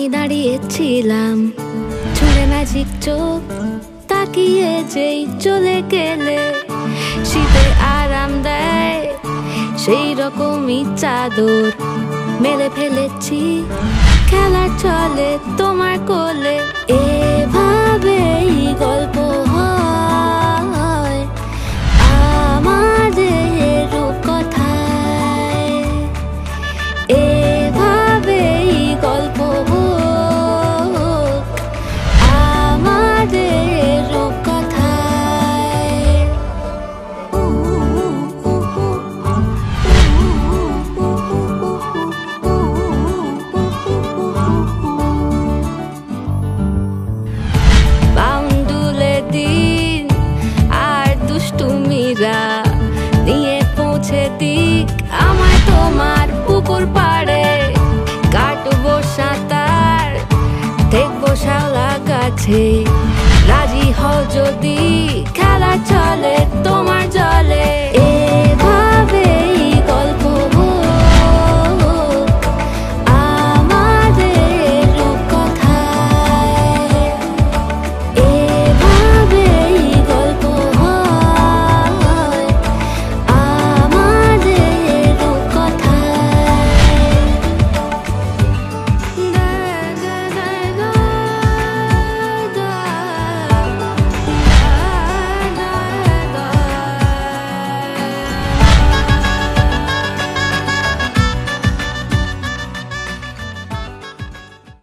আমি দাঁড়িয়েছিলাম ছুঁড়ে ম্যাজিক চোখ তাকিয়ে যেই চলে গেলে শীতে আরাম দেয় সেই রকমই চাদর মেলে ফেলেছি খেলা চলে তোমার কোলে এভাবেই গল্প হয় আমাদের রূপকথায় এভাবেই গল্প হোক আমাদের রূপকথায়। বাউন্ডুলে দিন আর দুষ্টুমিরা নিয়ে পৌঁছে দিক আমায় তোমার পুকুর পাড়ে কাটবো সাঁতার দেখবো শাওলা গাছে রাজি হও যদি খেলা চলে তোমার